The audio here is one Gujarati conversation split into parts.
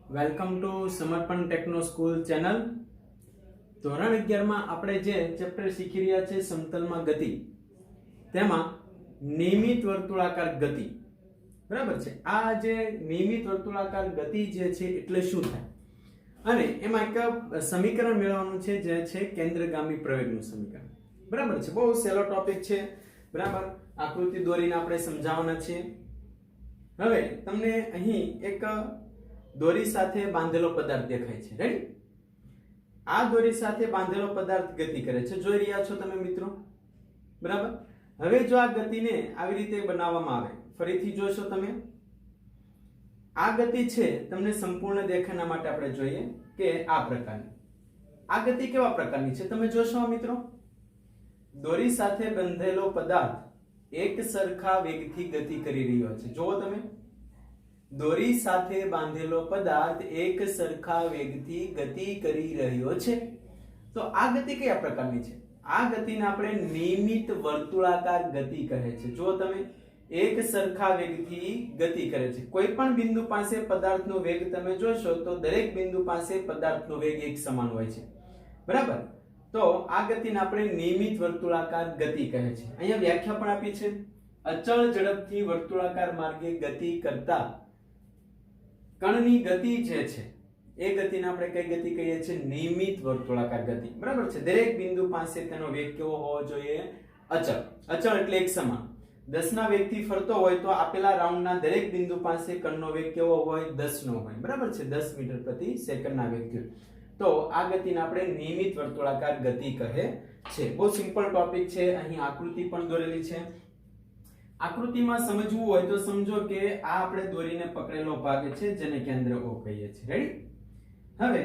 વેલકમ ટુ સમર્પણ ટેકનો સ્કૂલ ચેનલ. ધોરણ 11 માં આપણે જે ચેપ્ટર શીખી રહ્યા છે સમતલમાં ગતિ, તેમાં નિયમિત વર્તુળાકાર ગતિ. બરાબર છે. આ જે નિયમિત વર્તુળાકાર ગતિ જે છે એટલે શું થાય, અને એમાં એક સમીકરણ મેળવવાનું છે જે છે કેન્દ્રગામી પ્રવેગનું સમીકરણ. બરાબર છે. બહુ સહેલો ટોપિક છે. બરાબર. આકૃતિ દોરીને આપણે સમજાવવાના છીએ. હવે તમને અહીં એક દોરી સાથે બાંધેલો પદાર્થ દેખાય છે. રાઈટ? આ દોરી સાથે બાંધેલો પદાર્થ ગતિ કરે છે, જોઈ રહ્યા છો તમે મિત્રો. બરાબર. હવે જો આ ગતિને આવી રીતે બનાવવામાં આવે, ફરીથી જોશો તમે, આ ગતિ છે તમને સંપૂર્ણ દેખાના માટે આપણે જોઈએ કે આ પ્રકારની. આ ગતિ કેવા પ્રકારની છે તમે જોશો મિત્રો. દોરી સાથે બંધેલો પદાર્થ એક સરખા વેગથી ગતિ કરી રહ્યો છે. જુઓ તમે, દોરી સાથે બાંધેલો પદાર્થ એક સરખા વેગથી ગતિ કરી રહ્યો છે. તો આ ગતિ કયા પ્રકારની છે? આ ગતિને આપણે નિયમિત વર્તુળાકાર ગતિ કહે છે. જો તમે એક સરખા વેગથી ગતિ કરે છે, કોઈ પણ બિંદુ પાસે પદાર્થનો વેગ તમે જોશો તો દરેક બિંદુ પાસે પદાર્થનો વેગ એક સમાન હોય છે. બરાબર. તો આ ગતિને આપણે નિયમિત વર્તુળાકાર ગતિ કહે છે. અહીંયા વ્યાખ્યા પણ આપી છે. અચળ ઝડપથી વર્તુળાકાર માર્ગે ગતિ કરતા કણની ગતિ જે છે એ ગતિને આપણે કઈ ગતિ કહીએ છીએ? નિયમિત વર્તુળાકાર ગતિ. બરાબર છે. દરેક બિંદુ પાસે તેનો વેગ કેવો હોવો જોઈએ? અચળ. અચળ એટલે એક સમાન. 10 ના વેગથી ફરતો હોય તો આપેલા રાઉન્ડના દરેક બિંદુ પાસે કણનો વેગ કેવો હોય? 10 નો હોય. બરાબર છે. 10 મીટર પ્રતિ સેકન્ડના વેગથી. તો આ ગતિને આપણે નિયમિત વર્તુળાકાર ગતિ કહે છે. બહુ સિમ્પલ ટોપિક છે. અહીં આકૃતિ પણ દોરેલી છે. આકૃતિમાં સમજવું હોય તો સમજો કે આ આપણે દોરીને પકડેલો ભાગ છે જેને કેન્દ્ર O કહીએ છીએ. રેડી? હવે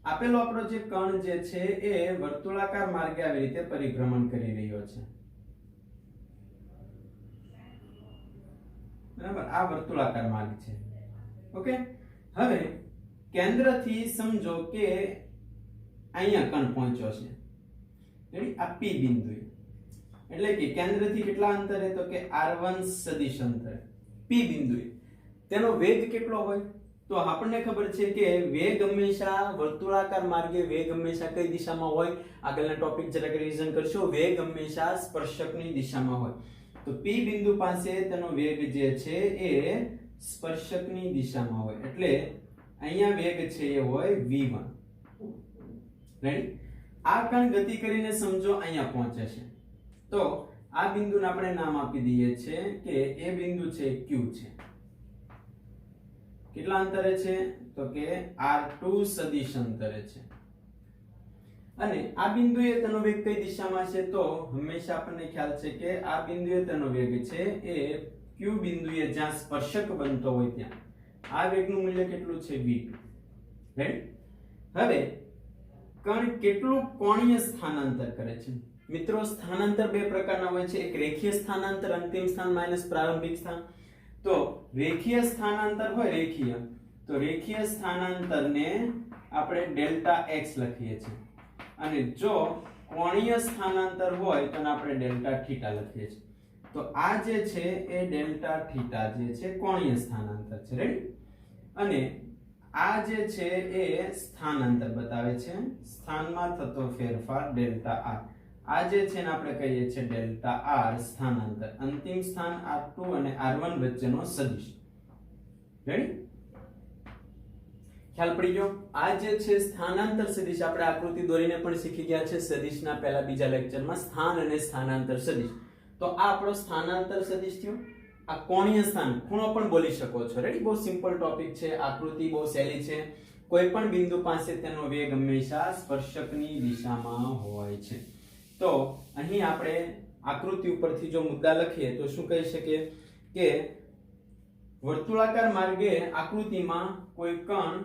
આપેલો આપણો જે કણ જે છે એ વર્તુળાકાર માર્ગે આવી રીતે પરિભ્રમણ કરી રહ્યો છે. બરાબર. આ વર્તુળાકાર માર્ગ છે. ઓકે. હવે કેન્દ્રથી સમજો કે અહીંયા કણ પહોંચ્યો છે. રેડી? આ P બિંદુએ, એટલે કે કેન્દ્રથી કેટલા અંતરે? તો કે r1 સદિશ અંતરે P બિંદુએ. તેનો વેગ કેટલો હોય? તો આપણને ખબર છે કે વેગ હંમેશા વર્તુળાકાર માર્ગે વેગ હંમેશા કઈ દિશામાં હોય? આગળના ટોપિક જરાક રિવિઝન કરશો. વેગ હંમેશા સ્પર્શકની દિશામાં હોય. તો P બિંદુ પાસે તેનો વેગ જે છે એ સ્પર્શકની દિશામાં હોય. એટલે અહીંયા વેગ છે એ હોય v1. રાઈટ? આ કણ ગતિ કરીને સમજો અહીંયા પહોંચે છે. તો આ બિંદુને આપણે નામ આપી દઈએ છીએ કે એ બિંદુ છે Q છે. કેટલા અંતરે છે? તો કે r2 સદિશ અંતરે છે. અને આ બિંદુએ તેનો વેગ કઈ દિશામાં છે? તો હંમેશા આપણને ખ્યાલ છે કે આ બિંદુએ તેનો વેગ છે એ Q બિંદુએ જ્યાં સ્પર્શક બનતો હોય ત્યાં. આ વેગનું મૂલ્ય કેટલું છે? v2. રાઈટ? હવે કણ કેટલું કોણીય સ્થાનાંતર કરે છે? મિત્રો, સ્થાનાંતર બે પ્રકારના હોય છે. એક રેખીય સ્થાનાંતર, અંતિમ સ્થાન માઈનસ પ્રારંભિક સ્થાન. તો રેખીય સ્થાનાંતર હોય, રેખીય, તો રેખીય સ્થાનાંતરને આપણે ડેલ્ટા x લખીએ છીએ. અને જો કોણીય સ્થાનાંતર હોય તો આપણે ડેલ્ટા થીટા લખીએ છીએ. તો આ જે છે એ ડેલ્ટા થીટા જે છે કોણીય સ્થાનાંતર છે. રાઈટ? અને આ જે છે એ સ્થાનાંતર બતાવે છે, સ્થાનમાં થતો ફેરફાર ડેલ્ટા r. આ જે છે ને આપણે કહીએ છીએ ડેલ્ટા r સ્થાનાંતર. અંતિમ સ્થાન r2 અને r1 વચ્ચેનો સદિશ. રેડી? ખ્યાલ પડી ગયો? આ જે છે સ્થાનાંતર સદિશ આપણે આકૃતિ દોરીને પણ શીખી ગયા છે સદિશના પહેલા બીજા લેક્ચરમાં, સ્થાન અને સ્થાનાંતર સદિશ. તો આ આપણો સ્થાનાંતર સદિશ થયો. આ કોણીય સ્થાન, ખૂણો પણ બોલી શકો છો. રેડી? બહુ સિમ્પલ ટોપિક છે. આકૃતિ બહુ સહેલી છે. કોઈ પણ બિંદુ પાસે તેનો વેગ હંમેશા સ્પર્શકની દિશામાં હોય છે. તો અહીં આપણે આકૃતિ ઉપરથી જો મુદ્દા લખીએ તો શું કહી શકીએ કે વર્તુળાકાર માર્ગે આકૃતિમાં કોઈ કણ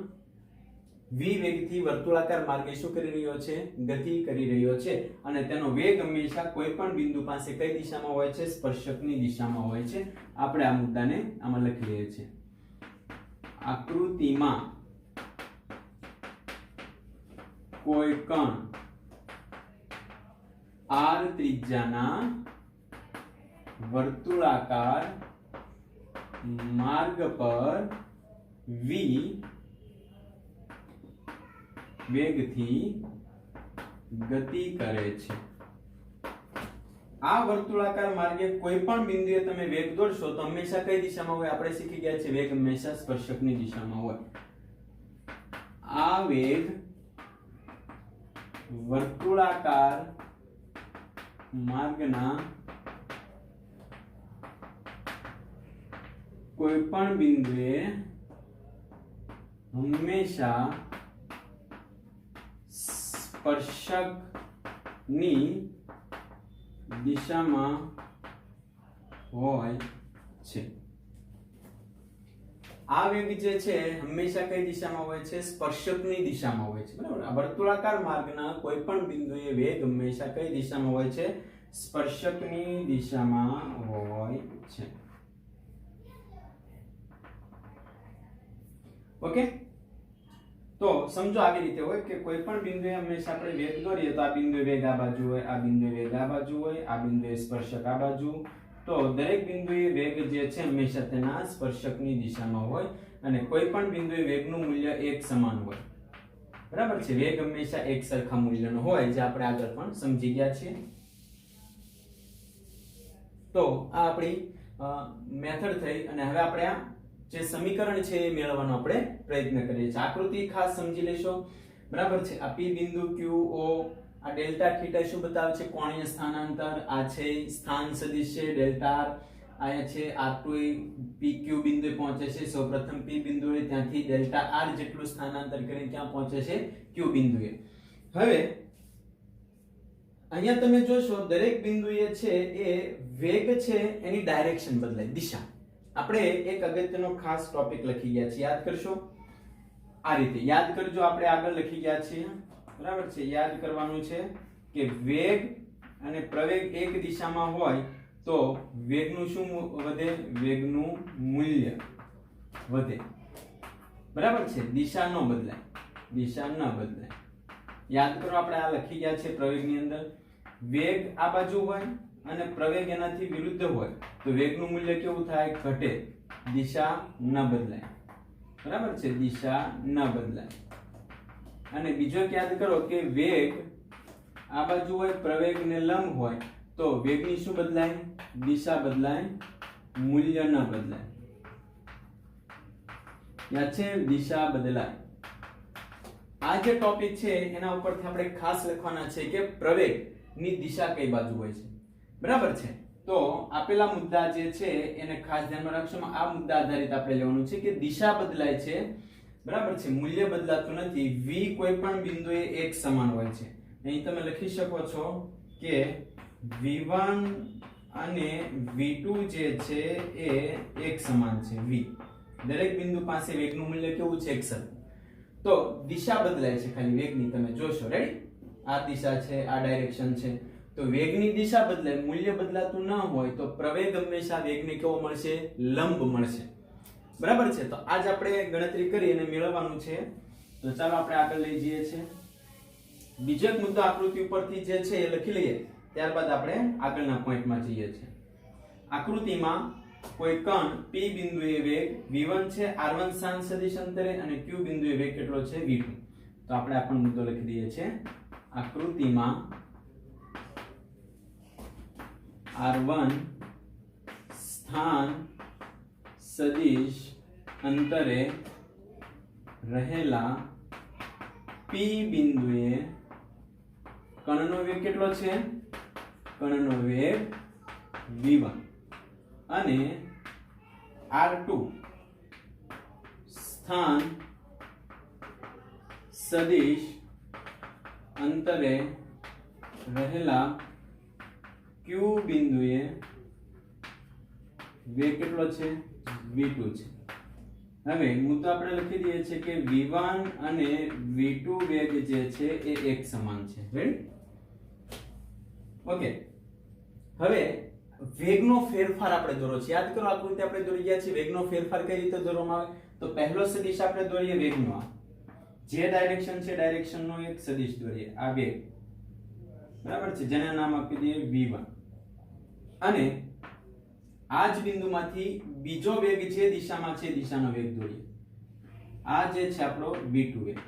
v વેગથી વર્તુળાકાર માર્ગે શું કરી રહ્યો છે? ગતિ કરી રહ્યો છે. અને તેનો વેગ હંમેશા કોઈ પણ બિંદુ પાસે કઈ દિશામાં હોય છે? સ્પર્શકની દિશામાં હોય છે. આપણે આ મુદ્દાને આમાં લખી લઈએ છીએ. આકૃતિમાં કોઈ કણ r ત્રિજ્યાના વર્તુળાકાર માર્ગ પર v વેગથી ગતિ કરે છે. આ વર્તુળાકાર માર્ગે કોઈ પણ બિંદુએ તમે વેગ દોરશો તો હંમેશા કઈ દિશામાં હોય? આપણે શીખી ગયા છે વેગ હંમેશા સ્પર્શકની દિશામાં હોય. આ વેગ વર્તુળાકાર માર્ગના કોઈ પણ બિંદુએ હંમેશા સ્પર્શકની દિશામાં હોય છે. આ વેગ જે છે હંમેશા કઈ દિશામાં હોય છે? સ્પર્શકની દિશામાં હોય છે. બરાબર. આ વર્તુળાકાર માર્ગના કોઈ પણ બિંદુએ વેગ હંમેશા કઈ દિશામાં હોય છે? સ્પર્શકની દિશામાં હોય છે. ઓકે, તો સમજો આવી રીતે હોય કે કોઈ પણ બિંદુએ હંમેશા આપણે વેગ દોરીએ તો આ બિંદુએ વેગ આ બાજુ હોય, આ બિંદુએ વેગ આ બાજુ હોય, આ બિંદુએ સ્પર્શક આ બાજુ. તો દરેક બિંદુએ વેગ જે છે હંમેશા તેના સ્પર્શકની દિશામાં હોય અને કોઈ પણ બિંદુએ વેગનું મૂલ્ય એક સમાન હોય. બરાબર છે. વેગ હંમેશા એક સરખા મૂલ્યનો હોય, જે આપણે આગળ પણ સમજી ગયા છીએ. તો આ આપણી મેથડ થઈ અને હવે આપણે આ જે સમીકરણ છે એ મેળવવાનો આપણે પ્રયત્ન કરીએ છીએ. આકૃતિ ખાસ સમજી લેશો. બરાબર છે. આ P બિંદુ Q O, આ ડેલ્ટા થીટા શું બતાવે છે? કોણીય સ્થાનાંતર. આ છે સ્થાન સદિશ છે ડેલ્ટા r. આયા છે r2 એ PQ બિંદુએ પહોંચે છે. સૌપ્રથમ P બિંદુએ ત્યાંથી ડેલ્ટા r જેટલું સ્થાનાંતર કરીને ક્યાં પહોંચે છે? Q બિંદુએ. હવે અહીંયા તમે જોશો દરેક બિંદુએ છે એ વેગ છે એની ડાયરેક્શન બદલાય, દિશા. આપણે એક અગત્યનો ખાસ ટોપિક લખી ગયા છે, યાદ કરશો? આ રીતે યાદ કરજો. આપણે આગળ લખી ગયા છીએ. બરાબર છે. યાદ કરવાનું છે કે વેગ અને પ્રવેગ એક દિશામાં હોય તો વેગનું શું વધે? વેગનું મૂલ્ય વધે. બરાબર છે. દિશા ન બદલાય, દિશા ન બદલાય. યાદ કરો, આપણે આ લખી ગયા છે પ્રવેગની અંદર. વેગ આ બાજુ હોય અને પ્રવેગ એનાથી વિરુદ્ધ હોય તો વેગનું મૂલ્ય કેવું થાય? ઘટે. દિશા ન બદલાય. બરાબર છે. દિશા ન બદલાય. અને બીજો યાદ કરો કે વેગ આ બાજુ હોય, પ્રવેગને લંબ હોય તો વેગની શું બદલાય? દિશા બદલાય, મૂલ્ય ન બદલાય. યાદ છે? દિશા બદલાય. આ જે ટોપિક છે એના ઉપરથી આપણે ખાસ લખવાના છે કે પ્રવેગની દિશા કઈ બાજુ હોય છે. બરાબર છે. તો આપેલા મુદ્દા જે છે એને ખાસ ધ્યાનમાં રાખશો. આ મુદ્દા આધારિત આપણે લેવાનું છે કે દિશા બદલાય છે. બરાબર છે. મૂલ્ય બદલાતું નથી. v કોઈ પણ બિંદુએ એક સમાન હોય છે. અહીં તમે લખી શકો છો કે v1 અને v2 જે છે એ એક સમાન છે. v દરેક બિંદુ પાસે વેગનું મૂલ્ય કેવું છે? એક સરખું. તો દિશા બદલાય છે ખાલી વેગની. તમે જોશો. રેડી? આ દિશા છે, આ ડાયરેક્શન છે. તો વેગની દિશા બદલાય, મૂલ્ય બદલાતું ન હોય તો પ્રવેગ હંમેશા વેગને કેવો મળશે? લંબ મળશે. બરાબર છે. તો આજ આપણે ગણતરી કરી અને મેળવવાનું છે. તો ચાલો આપણે આગળ લઈ જઈએ છીએ. બીજો એક મુદ્દો આકૃતિ ઉપરથી જે છે એ લખી લઈએ, ત્યારબાદ આપણે આગળના પોઈન્ટમાં જઈએ છીએ. આકૃતિમાં કોઈ કણ P બિંદુએ વેગ v1 છે r1 સ્થાન સદિશ અંતરે અને Q બિંદુએ વેગ કેટલો છે? v2. તો આપણે આ પણ મુદ્દો લખી દઈએ છીએ. આકૃતિમાં r1 સ્થાન સદિશ અંતરે રહેલા P બિંદુએ કણનો વેગ કેટલો છે? કણનો વેગ v1 અને r2 સ્થાન સદિશ અંતરે રહેલા Q બિંદુએ વેગ કેટલો છે? v2 છે. હવે મુદ્દો આપણે લખી દઈએ છીએ કે v1 અને v2 વેગ જે છે એ એક સમાન છે. રેડી? ઓકે. હવે વેગનો ફેરફાર આપણે દોરો છે. યાદ કરો, આકૃતિ આપણે દોરી ગયા છે. વેગનો ફેરફાર કઈ રીતે દોરવામાં આવે? તો પહેલો સદિશ આપણે દોરીએ વેગનો. જે ડાયરેક્શન છે ડાયરેક્શનનો એક સદિશ દોરીએ. આ વેગ. બરાબર છે. જેને નામ આપી દઈએ v1. અને આ જ બિંદુમાંથી બીજો વેગ જે દિશામાં છે દિશાનો વેગ દોરીએ. આ જે છે આપણો v2 વેગ.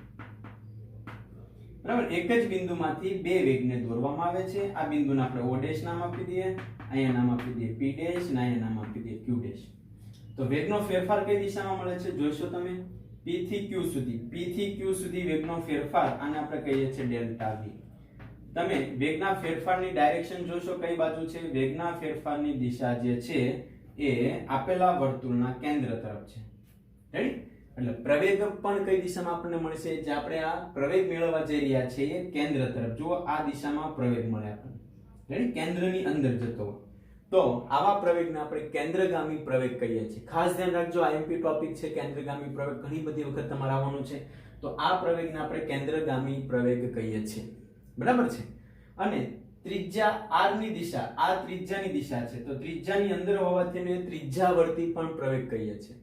બરાબર, એક જ બિંદુમાંથી બે વેગને દોરવામાં આવે છે. આ બિંદુને આપણે O' નામ આપી દઈએ, અહીંયા નામ આપી દઈએ P' અને અહીંયા નામ આપી દઈએ Q'. તો વેગનો ફેરફાર કઈ દિશામાં મળે છે જોઈશો તમે, P થી Q સુધી. P થી Q સુધી વેગનો ફેરફાર આને આપણે કહીએ છીએ ડેલ્ટા V. તમે વેગના ફેરફારની ડાયરેક્શન જોશો કઈ બાજુ છે, વેગના ફેરફારની દિશા જે છે એ આપેલા વર્તુળના કેન્દ્ર તરફ છે. રેડી? એટલે પ્રવેગ પણ કઈ દિશામાં આપણને મળશે, જે આપણે આ પ્રવેગ મેળવવા જઈ રહ્યા છીએ કેન્દ્ર તરફ. જુઓ આ દિશામાં પ્રવેગ મળે આપણને. રેડી? કેન્દ્રની અંદર જતો હોય તો આવા પ્રવેગને આપણે કેન્દ્રગામી પ્રવેગ કહીએ છીએ. ખાસ ધ્યાન રાખજો, આઈએમપી ટોપિક છે કેન્દ્રગામી પ્રવેગ, ઘણી બધી વખત તમારે આવવાનું છે. તો આ પ્રવેગને આપણે કેન્દ્રગામી પ્રવેગ કહીએ છીએ. બરાબર છે? અને ત્રિજ્યા r ની દિશા, આ ત્રિજ્યાની દિશા છે, તો ત્રિજ્યાની અંદર હોવાથી એને ત્રિજ્યાવર્તી પણ પ્રવેગ કહીએ છીએ.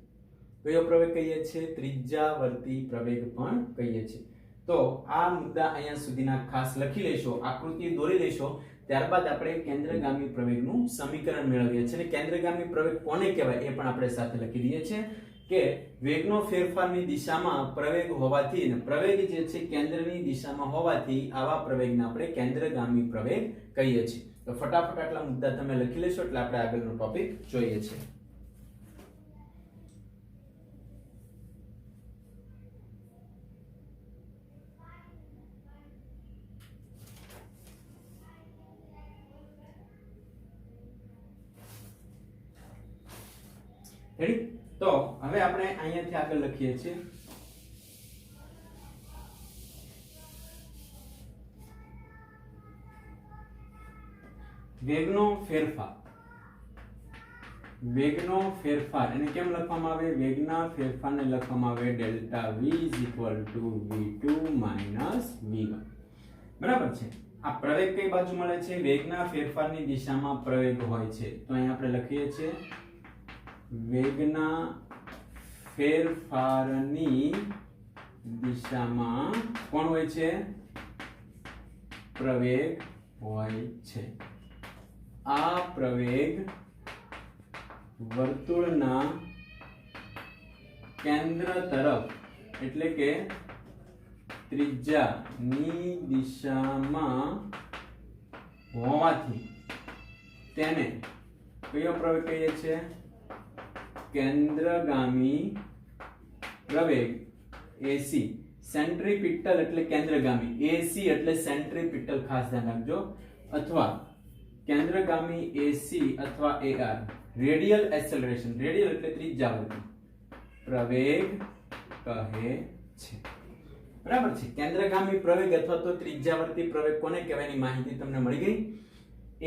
કયો પ્રવેગ કહીએ છીએ? ત્રિજ્યાવર્તી પ્રવેગ પણ કહીએ છીએ. તો આ મુદ્દા અહીંયા સુધીના ખાસ લખી લેશો, આકૃતિ દોરી લેશો, ત્યારબાદ આપણે કેન્દ્રગામી પ્રવેગનું સમીકરણ મેળવીએ છીએ. અને કેન્દ્રગામી પ્રવેગ કોને કહેવાય એ પણ આપણે સાથે લખી દઈએ છીએ કે વેગનો ફેરફારની દિશામાં પ્રવેગ હોવાથી, અને પ્રવેગ જે છે કેન્દ્રની દિશામાં હોવાથી આવા પ્રવેગને આપણે કેન્દ્રગામી પ્રવેગ કહીએ છીએ. તો ફટાફટ આટલા મુદ્દા તમે લખી લેશો એટલે આપણે આગળનો ટોપિક જોઈએ છીએ. રેડી? તો હવે આપણે અહીંયાથી આગળ લખીએ છીએ વેગનો ફેરફાર. વેગનો ફેરફાર એને કેમ લખવામાં આવે? વેગના ફેરફારને લખવામાં આવે ડેલ્ટા V V2 V1. બરાબર છે? આ પ્રવેગ કઈ બાજુ મળે છે? વેગના ફેરફારની દિશામાં પ્રવેગ હોય છે. તો અહીં આપણે લખીએ છીએ વેગના ફેરફારની દિશામાં કોણ હોય છે? પ્રવેગ હોય છે. આ પ્રવેગ વર્તુળના કેન્દ્ર તરફ એટલે કે ત્રિજ્યાની દિશામાં હોવાથી તેને કયો પ્રવેગ કહીએ છીએ? કેન્દ્રગામી પ્રવેગ AC. સેન્ટ્રીપિટલ એટલે કેન્દ્રગામી, AC એટલે સેન્ટ્રીપિટલ, ખાસ ધ્યાન રાખજો. અથવા કેન્દ્રગામી AC અથવા AR. રેડિયલ એક્સેલરેશન, રેડિયલ એટલે ત્રિજ્યાવર્તી પ્રવેગ કહે છે. બરાબર છે? કેન્દ્રગામી પ્રવેગ અથવા તો ત્રિજ્યાવર્તી પ્રવેગ કોને કહેવાય એની માહિતી તમને મળી ગઈ.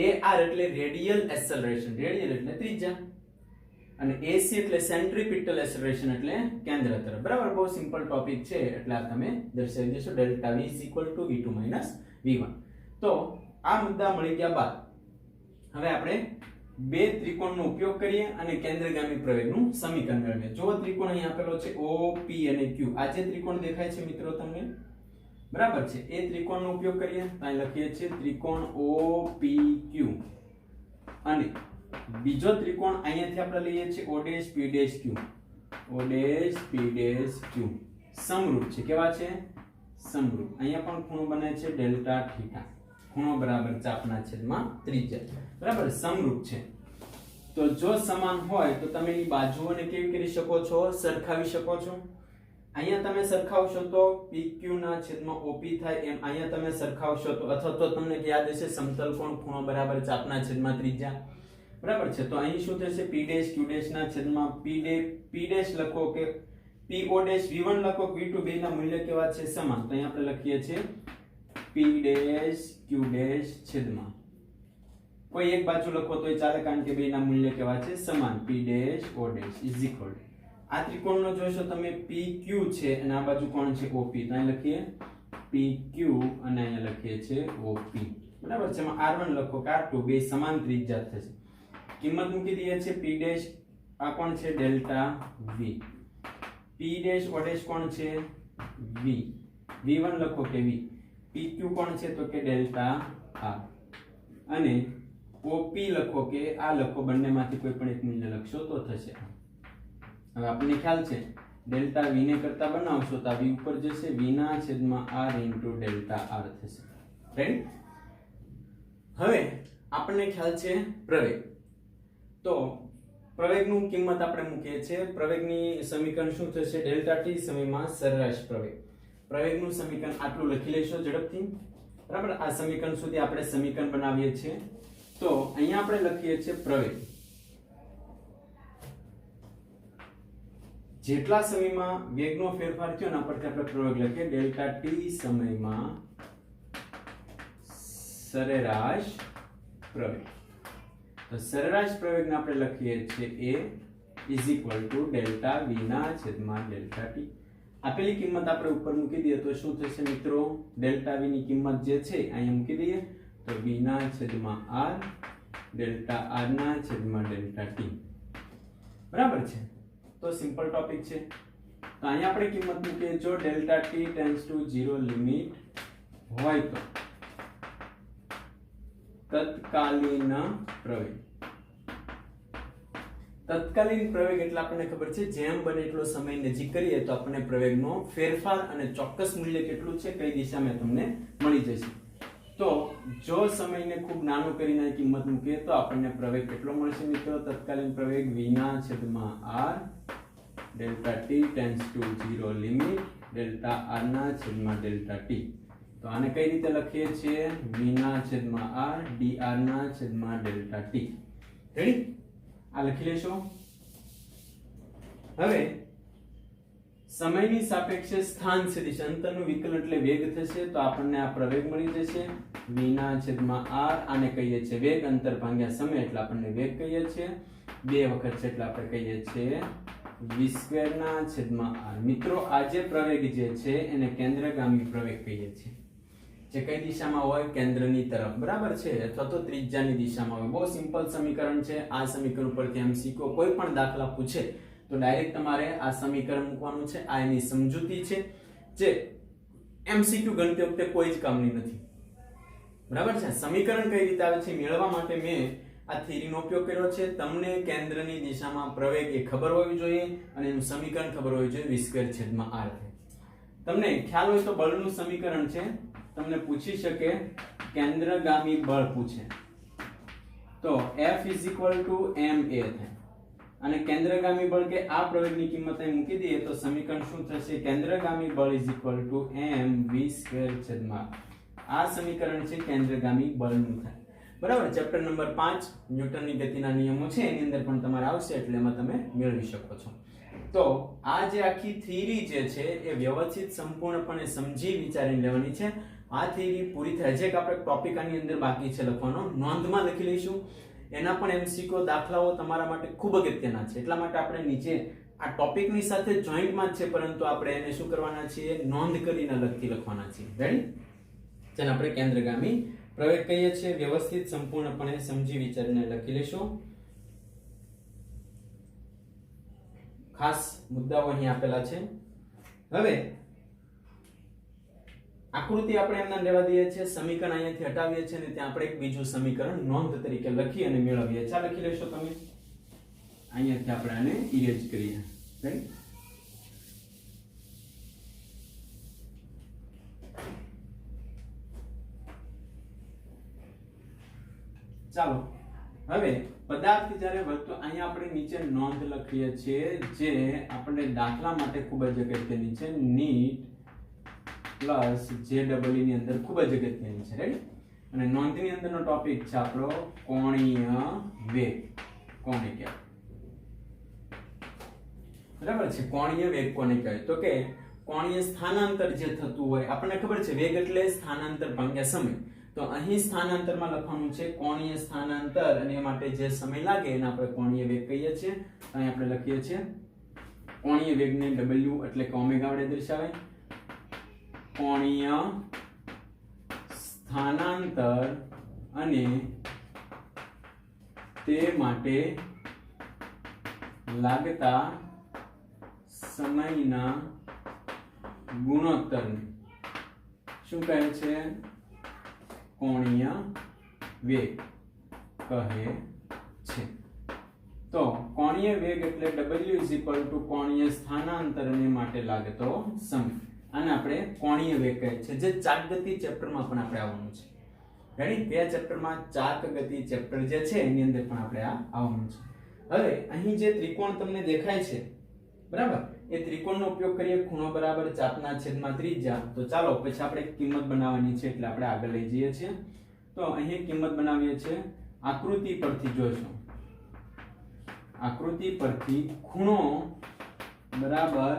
AR એટલે રેડિયલ એક્સેલરેશન, રેડિયલ એટલે ત્રિજ્યા, અને AC એટલે સેન્ટ્રીપિટલ એક્સેલરેશન એટલે કેન્દ્ર તરફ. બરાબર? બહુ સિમ્પલ ટોપિક છે એટલે આ તમે દર્શાવી દેશો ડેલ્ટા V V2 V1. તો આ મુદ્દા મળી ગયા બાદ હવે આપણે બે ત્રિકોણનો ઉપયોગ કરીએ અને કેન્દ્રગામી પ્રવેગનું સમીકરણ મેળવીએ. જો ત્રિકોણ અહીં આપેલો છે OP અને Q, આ જે ત્રિકોણ દેખાય છે મિત્રો તમને, બરાબર છે, એ ત્રિકોણનો ઉપયોગ કરીએ. તો અહીં લખીએ છીએ ત્રિકોણ OPQ. અને બીજો ત્રિકોણ અહીંયાથી આપણે લઈએ છીએ O'P'Q. O'P'Q સમરૂપ છે. કેવા છે? સમરૂપ. અહીંયા પણ ખૂણો બને છે ડેલ્ટા થીટા. ખૂણો બરાબર ચાપના છેદમાં ત્રિજ્યા. બરાબર? સમરૂપ છે. તો જો સમાન હોય તો તમે એની બાજુઓને કેવી કરી શકો છો? સરખાવી શકો છો. અહીંયા તમે સરખાવશો તો PQ ના છેદમાં OP થાય, એમ અહીંયા તમે સરખાવશો તો, અથવા તો તમને યાદ હશે સમતલ કોણ ખૂણો બરાબર ચાપના છેદમાં ત્રિજ્યા. બરાબર છે? તો અહીં શું થશે? P' Q' ના છેદમાં P' લખો કે PO' V1 લખો V2 બેના મૂલ્ય કેવા છે? સમાન. તો અહીં આપણે લખીએ છીએ P' Q' છેદમાં કોઈ એક બાજુ લખો તોય ચાલે, કારણ કે બેના મૂલ્ય કેવા છે? સમાન. P' O' is equal. આ ત્રિકોણનો જોશો તમે PQ છે અને આ બાજુ કોણ છે? OP. તો અહીં લખીએ PQ અને અહીંયા લખીએ છીએ OP. બરાબર છે? એમાં R1 લખો કે R2, બે સમાન ત્રિજ્યા થશે. કિંમત મૂકી દઈએ છે. P' આ કોણ છે? Delta V. P' O' કોણ છે? V. V1 લખો કે V. PQ કોણ છે? તો કે ડેલ્ટા R. અને OP લખો કે આ લખો, બંનેમાંથી કોઈ પણ એક મૂલ્ય લખશો તો થશે. હવે આપણને ખ્યાલ છે ડેલ્ટા વી ને કરતા બનાવશો તો આ વી ઉપર જશે v ના છેદમાં r ઇન્ટુ ડેલ્ટા r થશે. રાઈટ. હવે આપણને ખ્યાલ છે પ્રવેગ. તો પ્રવેગનું કિંમત આપણે મૂકીએ છીએ. પ્રવેગની સમીકરણ શું થશે? ડેલ્ટા t સમયમાં સરેરાશ પ્રવેગ. પ્રવેગનું સમીકરણ આટલું લખી લેશો ઝડપથી. બરાબર. આ સમીકરણ સુધી આપણે સમીકરણ બનાવીએ છીએ. તો અહીંયા આપણે લખીએ છીએ પ્રવેગ. જેટલા સમયમાં વેગનો ફેરફાર થયો એના પરથી આપણે પ્રવેગ લખીએ. ડેલ્ટા t સમયમાં સરેરાશ પ્રવેગ. તો સરેરાશ પ્રવેગને આપણે લખીએ છીએ a is equal to delta v ના છેદમાં ડેલ્ટા t. આપેલી કિંમત આપણે ઉપર મૂકી દઈએ તો શું થશે મિત્રો? ડેલ્ટા v ની કિંમત જે છે અહીંયા મૂકી દઈએ તો v ના છેદમાં r ડેલ્ટા r ના છેદમાં ડેલ્ટા t. બરાબર છે. તો સિમ્પલ ટોપિક છે. તો અહીંયા આપણે કિંમત મૂકીએ. જો delta t tends to 0 limit હોય તો તત્કાલીન પ્રવેગ. તત્કાલીન પ્રવેગ એટલે આપણને ખબર છે જેમ બને એટલો સમય નજીક કરીએ તો આપણને પ્રવેગનો ફેરફાર અને ચોક્કસ મૂલ્ય કેટલું છે કઈ દિશામાં તમને મળી જશે. તો જો સમયને ખૂબ નાનો કરીને કિંમત મૂકીએ તો આપણને પ્રવેગ કેટલો મળશે મિત્રો? તત્કાલીન પ્રવેગ v ના છેદમાં r delta t tends to 0 limit delta r ના છેદમાં ડેલ્ટા t. તો આને કઈ રીતે લખીએ છીએ? v ના છેદમાં r dr ના છેદમાં ડેલ્ટા t. રેડી? આ લખી લેશો. હવે સમયની સાપેક્ષે સ્થાન સદિશ અંતરનું વિકલન એટલે વેગ થશે. તો આપણને આ પ્રવેગ મળી જશે v ના છેદમાં r. આને કહીએ છીએ વેગ. અંતર ભાગ્યા સમય એટલે આપણને વેગ કહીએ છીએ. બે વખત છે એટલે આપણે કહીએ છીએ v સ્ક્વેર ના છેદમાં r. મિત્રો આ જે પ્રવેગ જે છે એને કેન્દ્રગામી પ્રવેગ કહીએ છીએ. જે કઈ દિશામાં હોય? કેન્દ્રની તરફ. બરાબર છે. અથવા તો ત્રિજ્યાની દિશામાં હોય. બહુ સિમ્પલ સમીકરણ છે. આ સમીકરણ ઉપરથી MCQ કોઈ પણ દાખલા પૂછે તો ડાયરેક્ટ તમારે આ સમીકરણ મૂકવાનું છે. આ એની સમજૂતી છે જે MCQ ગણતી વખતે કોઈ જ કામની નથી. બરાબર છે. સમીકરણ કઈ રીતે આવે છે મેળવવા માટે મેં આ થિયરીનો ઉપયોગ કર્યો છે. તમને કેન્દ્રની દિશામાં પ્રવેગ એ ખબર હોવી જોઈએ અને એનું સમીકરણ ખબર હોવી જોઈએ v સ્ક્વેર છેદમાં r. તમને ખ્યાલ હોય તો બળનું સમીકરણ છે. તમને પૂછી શકે કેન્દ્રગામી બળ પૂછે તો F is equal to ma થાય. અને કેન્દ્રગામી બળ કે આ પ્રવેગની કિંમત અહીં મૂકી દઈએ તો સમીકરણ શું થશે? કેન્દ્રગામી બળ is equal to m v square છેદમાં. આ સમીકરણ છે કેન્દ્રગામી બળનું થાય. બરાબર. ચેપ્ટર નંબર 5 ન્યૂટનની ગતિના નિયમો છે એની અંદર પણ તમારે આવશે એટલે એમાં તમે મેળવી શકો છો. તો આ જે આખી થિયરી જે છે એ વ્યવસ્થિત સંપૂર્ણપણે સમજી વિચારીને લેવાની છે. આ થિયરી પૂરી થાય છે કે આપણે ટોપિક આની અંદર બાકી છે લખવાનો. નોંધમાં લખી લઈશું. એના પણ MCQ દાખલાઓ તમારા માટે ખૂબ અગત્યના છે. એટલા માટે આપણે નીચે આ ટોપિકની સાથે જોઈન્ટમાં જ છે પરંતુ આપણે એને શું કરવાના છીએ? નોંધ કરીને અલગથી લખવાના છીએ. રેડી? જેને આપણે કેન્દ્રગામી પ્રવેગ કહીએ છીએ. વ્યવસ્થિત સંપૂર્ણપણે સમજી વિચારીને લખી લેશો. ખાસ મુદ્દાઓ અહીં આપેલા છે. હવે આકૃતિ આપણે એમના લેવા દઈએ છીએ. સમીકરણ અહીંયાથી હટાવીએ છીએ અને ત્યાં આપણે એક બીજું સમીકરણ નોંધ તરીકે લખી અને મેળવીએ છીએ. લખી લેશો તમે. અહીંયાથી આપણે આને ઇરેઝ કરીએ. રાઈટ? ચાલો હવે પદાર્થ જ્યારે વધતો અહીંયા આપણે નીચે નોંધ લખીએ છીએ જે આપણે દાખલા માટે ખૂબ જ અગત્યની છે. નીટ પ્લસ JEE ની અંદર ખૂબ જ અગત્યની છે. રાઈટ? અને નોંધની અંદરનો ટોપિક છે આપણો કોણીય વેગ. કોને કહેવાય? બરાબર છે. કોણીય વેગ કોને કહેવાય? તો કે કોણીય સ્થાનાંતર જે થતું હોય. આપણને ખબર છે વેગ એટલે સ્થાનાંતર ભાગ્યા સમય. તો અહીં સ્થાનાંતરમાં લખવાનું છે કોણીય સ્થાનાંતર અને એ માટે જે સમય લાગે એને આપણે કોણીય વેગ કહીએ છીએ. અહીં આપણે લખીએ છીએ કોણીય વેગને W એટલે કે ઓમેગા વડે દર્શાવાય. કોણીય સ્થાનાંતર અને તે માટે લાગતા સમયના ગુણોત્તરને શું કહે છે? કોણીય વેગ કહે છે. તો તો કોણીય વેગ એટલે w કોણીય સ્થાનાંતરને માટે લાગતો સમય. આને આપણે કોણીય વેગ કહે છે, જે ચાક ગતિ ચેપ્ટરમાં પણ આપણે આવવાનું છે. રેડી? કયા ચેપ્ટરમાં? ચાક ગતિ ચેપ્ટર જે છે એની અંદર પણ આપણે આ આવવાનું છે. હવે અહીં જે ત્રિકોણ તમને દેખાય છે, બરાબર, એ ત્રિકોણનો ઉપયોગ કરીએ. ખૂણો બરાબર ચાપના છેદમાં ત્રિજ્યા. તો ચાલો પછી આપણે કિંમત બનાવવાની છે, એટલે આપણે આગળ લઈ જઈએ છીએ. તો અહીં કિંમત બનાવીએ છીએ. આકૃતિ પરથી જોઈશું. આકૃતિ પરથી ખૂણો બરાબર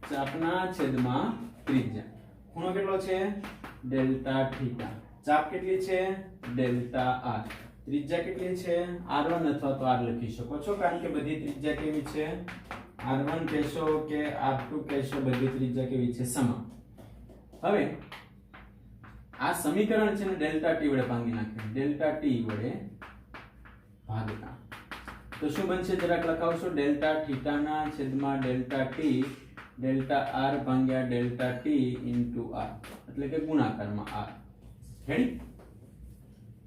ચાપના છેદમાં ત્રિજ્યા. ખૂણો કેટલો છે? Delta theta. ચાપ કેટલી છે? Delta R. ત્રિજ્યા કેટલી છે? r1 અથવા તો r લખી શકો છો, કારણ કે બધી ત્રિજ્યા કેવી છે? r1 કહેશો કે r2 કહેશો, બધી ત્રિજ્યા કેવી છે? સમાન. હવે આ સમીકરણ છે ને ડેલ્ટા ટી વડે ભાંગી નાખીએ. ડેલ્ટા ટી વડે ભાગતા તો શું બનશે? જરાક લખાવશો. ડેલ્ટા થીટા ના છેદમાં ડેલ્ટા ટી, ડેલ્ટા આર ભાગ્યા ડેલ્ટા ટી ઇન્ટુ આર, એટલે કે ગુણાકારમાં આર. રેડી?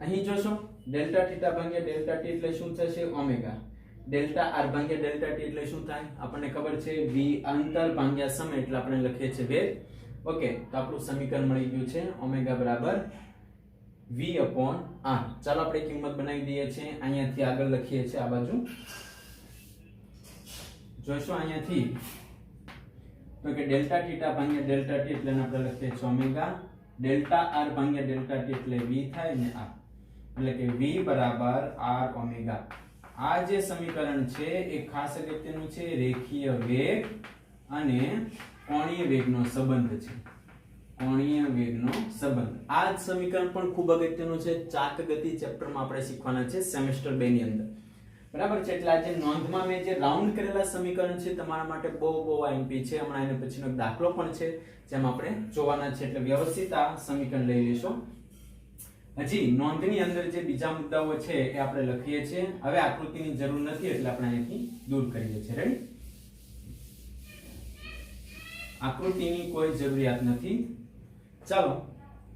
અહીં જોશો, ડેલ્ટા થીટા ભાગ્યા ડેલ્ટા ટી એટલે શું થશે? ઓમેગા. ડેલ્ટા આર ભાગ્યા ડેલ્ટા ટી એટલે શું થાય? આપણને ખબર છે v અંતર ભાગ્યા સમય, એટલે આપણે લખીએ છીએ વેગ. ઓકે, તો આપણું સમીકરણ મળી ગયું છે ઓમેગા બરાબર v upon r. ચાલો આપણે કિંમત બનાવી દઈએ છીએ. અહીંયાથી આગળ લખીએ છીએ આ બાજુ. જોશો અહીંયાથી તો કે ડેલ્ટા થીટા ભાગ્યા ડેલ્ટા ટી એટલે આપણે લખીએ છીએ ઓમેગા. ડેલ્ટા આર ભાગ્યા ડેલ્ટા ટી એટલે v થાય ને r, એટલે કે v બરાબર r ઓમેગા. આ જે સમીકરણ છે એ ખાસ અગત્યનું છે. રેખીય વેગ અને કોણીય વેગનો સંબંધ છે. કોણીય વેગનો સંબંધ. આ જ સમીકરણ પણ ખૂબ અગત્યનું છે. ચાક ગતિ ચેપ્ટરમાં આપણે શીખવાના છે સેમેસ્ટર 2 ની અંદર. બરાબર છે? એટલે આજે નોંધમાં મેં જે રાઉન્ડ કરેલા સમીકરણ છે તમારા માટે બહુ આઈએમપી છે. હમણાં એને પછીનો એક દાખલો પણ છે જેમ આપણે જોવાના છે, એટલે વ્યવસ્થિત આ સમીકરણ લઈ લેશો. હજી નોંધની અંદર જે બીજા મુદ્દાઓ છે એ આપણે લખીએ છીએ. હવે આકૃતિની જરૂર નથી, એટલે આપણે અહીંથી દૂર કરીએ છીએ. રેડી? આકૃતિની કોઈ જરૂરિયાત નથી. ચાલો,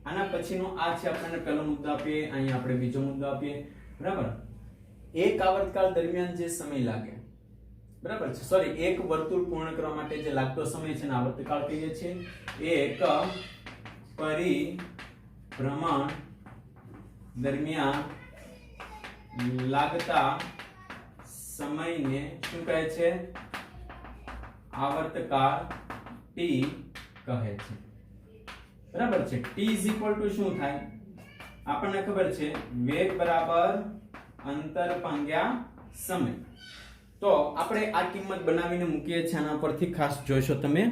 આના પછીનો આ છે આપણને પહેલો મુદ્દો આપીએ, અહીં આપણે બીજો મુદ્દો આપીએ. બરાબર? એક આવર્તકાળ દરમિયાન જે સમય લાગે, બરાબર છે, સોરી, એક વર્તુળ પૂર્ણ કરવા માટે જે લાગતો સમય છે ને આવર્તકાળ કહીએ છીએ. એક પરિભ્રમણ દરમિયાન લાગતા સમયને શું કહે છે? આવર્તકાળ t કહે છે. બરાબર છે? t શું થાય? આપણને ખબર છે વેગ બરાબર અંતર ભાગ્યા સમય. તો આપણે આ કિંમત બનાવીને મૂકીએ છીએ. આના પરથી ખાસ જોશો તમે.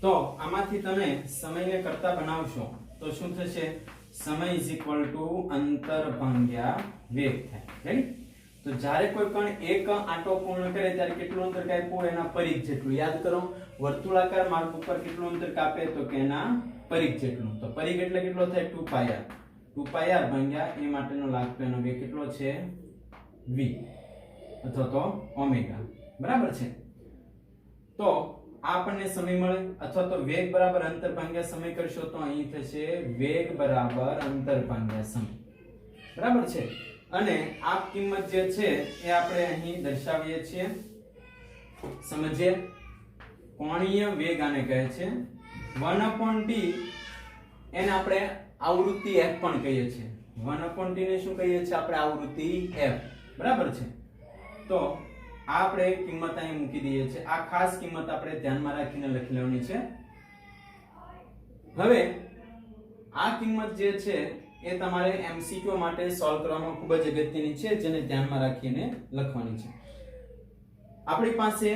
તો આમાંથી તમે સમયને કરતા બનાવશો તો શું થશે? સમય અંતર ભાગ્યા વેગ થાય. રેડી? તો જ્યારે કોઈ પણ એક આંટો પૂર્ણ કરે ત્યારે કેટલું અંતર કાપ્યું? એના પરિઘ જેટલું. યાદ કરો, વર્તુળાકાર માર્ગ ઉપર કેટલું અંતર કાપે? તો કે એના પરિઘ જેટલું. તો પરિઘ એટલે કેટલો થાય? 2πr. 2πr ભાગ્યા એ માટેનો લાગતો એનો વેગ કેટલો છે? v અથવા તો ઓમેગા. બરાબર છે? તો આપણને સમય મળે, અથવા તો વેગ બરાબર અંતર ભાગ્યા સમય કરશો તો અહીં થશે વેગ બરાબર અંતર ભાગ્યા સમય. બરાબર છે? અને આ કિંમત જે છે એ આપણે અહીં દર્શાવીએ છીએ. સમજીએ. કોણીય વેગ આને કહે છે. 1/t એને આપણે આવૃત્તિ f પણ કહીએ છીએ. 1/t ને શું કહીએ છીએ આપણે? આવૃત્તિ f. બરાબર છે? તો આપણે કિંમત અહીં મૂકી દઈએ છીએ. આ ખાસ કિંમત આપણે ધ્યાનમાં રાખીને લખી લેવાની છે. હવે આ કિંમત જે છે એ તમારે MCQ માટે સોલ્વ કરવામાં ખૂબ જ અગત્યની છે, જેને ધ્યાનમાં રાખીને લખવાની છે. આપણી પાસે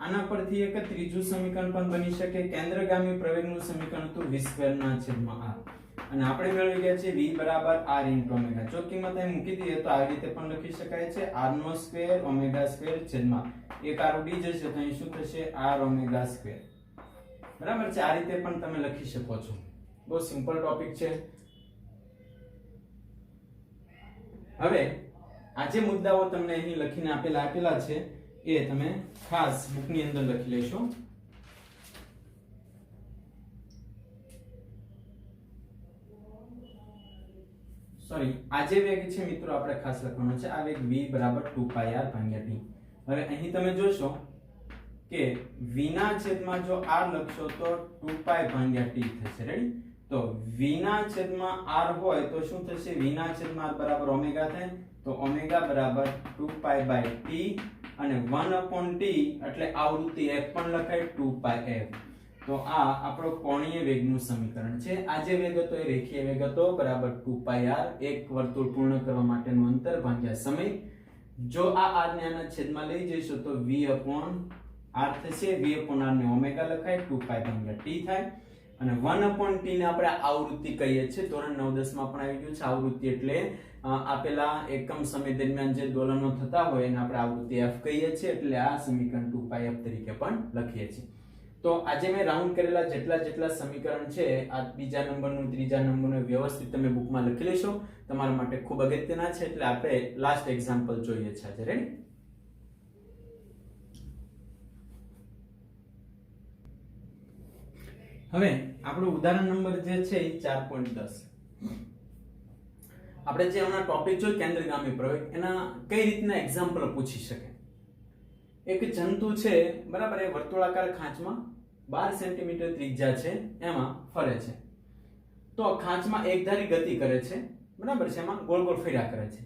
આના પરથી એક ત્રીજું સમીકરણ પણ બની શકે. કેન્દ્રગામી પ્રવેગનું સમીકરણ હતું v²/r, અને આપણે મેળવી ગયા છે v બરાબર r * ઓમેગા. જો કિંમત અહીં મૂકી દઈએ તો આવી રીતે પણ લખી શકાય છે, r² ઓમેગા² છેદમાં એક r ઉડી જશે તો અહીં શું થશે? r ઓમેગા². બરાબર છે? આ રીતે પણ તમે લખી શકો છો. બહુ સિમ્પલ ટોપિક છે. હવે આ જે મુદ્દાઓ તમને અહીં લખીને આપેલા છે એ તમે ખાસ બુકની અંદર લખી લેશો. સોરી આ જે વેગ છે મિત્રો આપણે ખાસ લખવાનો છે આ વેગ v બરાબર 2πr ભાગ્યા t. હવે અહીં તમે જોશો કે v ના છેદમાં જો r લખશો તો 2π ભાગ્યા t થશે. રેડી? તો v ના છેદમાં r હોય તો શું થશે? v ના છેદમાં r બરાબર ઓમેગા થાય તો ઓમેગા બરાબર 2π/t અને 1/t એટલે આવૃત્તિ f પણ લખાય 2πf. તો આ આપણો કોણીય વેગનું સમીકરણ છે. આ જે વેગ હતો એ રેખીય વેગ હતો બરાબર 2πr એક વર્તુળ પૂર્ણ કરવા માટેનું અંતર ભાગ્યા સમય. જો આ r ને આના છેદમાં લઈ જઈશું તો v/r થશે. v/r ને ઓમેગા લખાય 2π/t થાય અને 1/t ને આપણે આવૃત્તિ કહીએ છીએ. ધોરણ 9 10 માં પણ આવી ગયું છે. આવૃત્તિ એટલે આપેલા એકમ સમય દરમિયાન જે દોલનો થતા હોય એને આપણે આવૃત્તિ f કહીએ છીએ. એટલે આ સમીકરણ 2πf તરીકે પણ લખીએ છીએ. તો આજે મેં રાઉન્ડ કરેલા જેટલા સમીકરણ છે આ બીજા નંબરનું ત્રીજા નંબરનું વ્યવસ્થિત તમે બુકમાં લખી લેશો. તમારા માટે ખૂબ અગત્યના છે. એટલે આપણે લાસ્ટ એક્ઝામ્પલ જોઈએ છે આજે. રેડી? હવે આપણું ઉદાહરણ નંબર જે છે એ 4.10. આપણે જે હમણાં ટોપિક જોઈ કેન્દ્રગામી પ્રવેગ એના કઈ રીતના એક્ઝામ્પલ પૂછી શકે. એક જંતુ છે બરાબર, એ વર્તુળાકાર ખાંચમાં 12 સેન્ટીમીટર ત્રિજ્યા છે એમાં ફરે છે. તો ખાંચમાં એકધારી ગતિ કરે છે બરાબર છે, એમાં ગોળ ગોળ ફર્યા કરે છે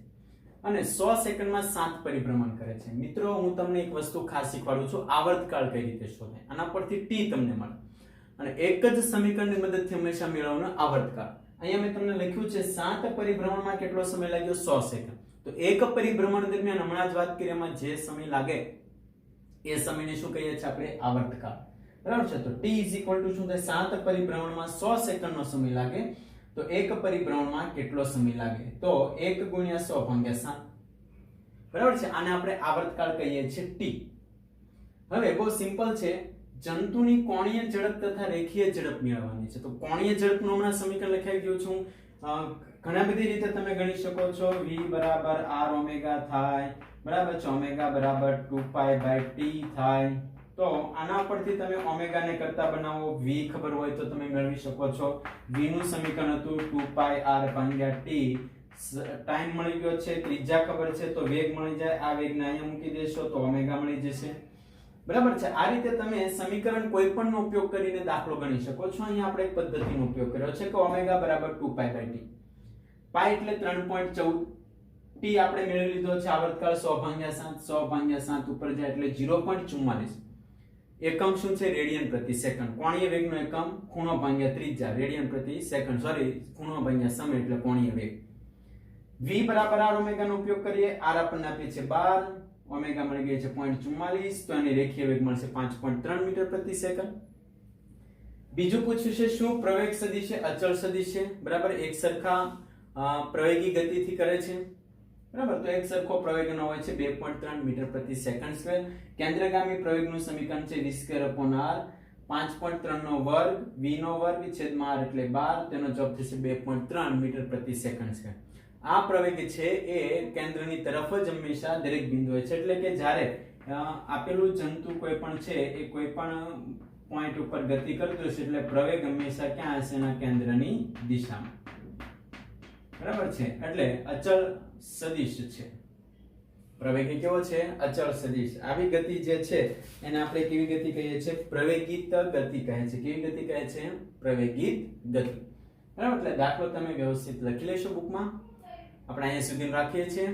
અને 100 સેકન્ડમાં 7 પરિભ્રમણ કરે છે. મિત્રો હું તમને એક વસ્તુ ખાસ શીખવાડું છું, આવર્તકાળ કઈ રીતે શોધાય. આના પરથી t તમને મળે અને એક જ સમીકરણની મદદથી હંમેશા મેળવવાનો આવર્તકાળ. અહીંયા મેં તમને લખ્યું છે 7 પરિભ્રમણમાં કેટલો સમય લાગ્યો? 100 સેકન્ડ. તો એક પરિભ્રમણ દરમિયાન હમણાં જ વાત કરી એમાં જે સમય લાગે એ સમયને શું કહીએ છીએ આપણે? આવર્તકાળ. બરાબર છે? તો t શું થાય? 7 પરિભ્રમણમાં 100 સેકન્ડનો સમય લાગે તો એક પરિભ્રમણમાં કેટલો સમય લાગે? તો 1 × 100 ભાગ્યા 7. બરાબર છે? આને આપણે આવર્તકાળ કહીએ છીએ t. હવે બહુ સિમ્પલ છે. જંતુની કોણીય ઝડપ તથા રેખીય ઝડપ મેળવવાની છે. તો કોણીય ઝડપનું હમણાં સમીકરણ લખાઈ ગયું છું. ઘણા બધી રીતે તમે ગણી શકો છો. v બરાબર r ઓમેગા થાય બરાબર છે, ઓમેગા બરાબર 2π/t થાય. તો આના પરથી તમે ઓમેગા ને કરતા બનાવો, v ખબર હોય તો તમે મેળવી શકો છો. v નું સમીકરણ હતું 2πr/t. ટાઈમ મળી ગયો છે, ત્રિજ્યા ખબર છે તો વેગ મળી જાય. આ વેગને અહીંયા મૂકી દેશો તો ઓમેગા મળી જશે. બરાબર છે? આ રીતે તમે સમીકરણ કોઈ પણનો ઉપયોગ કરીને દાખલો ગણી શકો છો. અહીંયા આપણે એક પદ્ધતિનો ઉપયોગ કર્યો છે કે ઓમેગા બરાબર 2π/t. પાઈ એટલે 3.14. t આપણે મેળવી લીધો છે આવર્તકાળ 100/7. 100/7 ઉપર જાય એટલે 0.44. એકમ શું છે? રેડિયન પ્રતિ સેકન્ડ. કોણીય વેગનો એકમ ખૂણો ભાગ્યા ત્રિજ્યા, રેડિયન પ્રતિ સેકન્ડ. સોરી, ખૂણો ભાગ્યા સમય એટલે કોણીય વેગ. v બરાબર r ઓમેગા નો ઉપયોગ કરીએ. r આપણને આપે છે 12, ઓમેગા મળી ગઈ છે 0.44. તો એની રેખીય વેગ મળશે 5.3 મીટર પ્રતિ સેકન્ડ. બીજું પૂછ્યું છે શું પ્રવેગ સદિશ છે અચળ સદિશ છે. બરાબર, એક સરખા પ્રવેગી ગતિથી કરે છે. બરાબર, તો એક સરખો પ્રવેગનો હોય છે 2.3 મીટર પ્રતિ સેકન્ડ સ્ક્વેર. કેન્દ્રગામી પ્રવેગનું સમીકરણ છે v²/r. 5.3 નો વર્ગ v નો વર્ગ છેદમાં r એટલે 12. તેનો જવાબ થશે 2.3 મીટર પ્રતિ સેકન્ડ સ્ક્વેર. આ પ્રવેગ છે એ કેન્દ્રની તરફ જ હંમેશા દરેક બિંદુએ છે. એટલે કે જ્યારે આપેલું જંતુ કોઈ પણ છે એ કોઈ પણ પોઈન્ટ ઉપર ગતિ કરતું હશે એટલે પ્રવેગ હંમેશા ક્યાં હશે? એના કેન્દ્રની દિશામાં. બરાબર છે? એટલે અચળ સદિશ છે. પ્રવેગ કેવો છે? અચળ સદિશ. આવી ગતિ જે છે એને આપણે કેવી ગતિ કહીએ છીએ? પ્રવેગિત ગતિ કહે છે. કેવી ગતિ કહે છે? પ્રવેગિત ગતિ. બરાબર, એટલે દાખલો તમે વ્યવસ્થિત લખી લેશો બુકમાં. આપણે અહીંયા સુધી રાખીએ છીએ.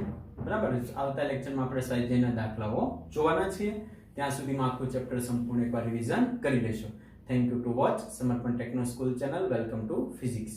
બરાબર, આવતા લેક્ચરમાં આપણે સ્વાધ્યાયના દાખલાઓ જોવાના છીએ. ત્યાં સુધીમાં આખું ચેપ્ટર સંપૂર્ણ એકવાર રિવિઝન કરી લેશો. થેન્ક યુ ટુ વોચ સમર્પણ techno school channel. Welcome to physics.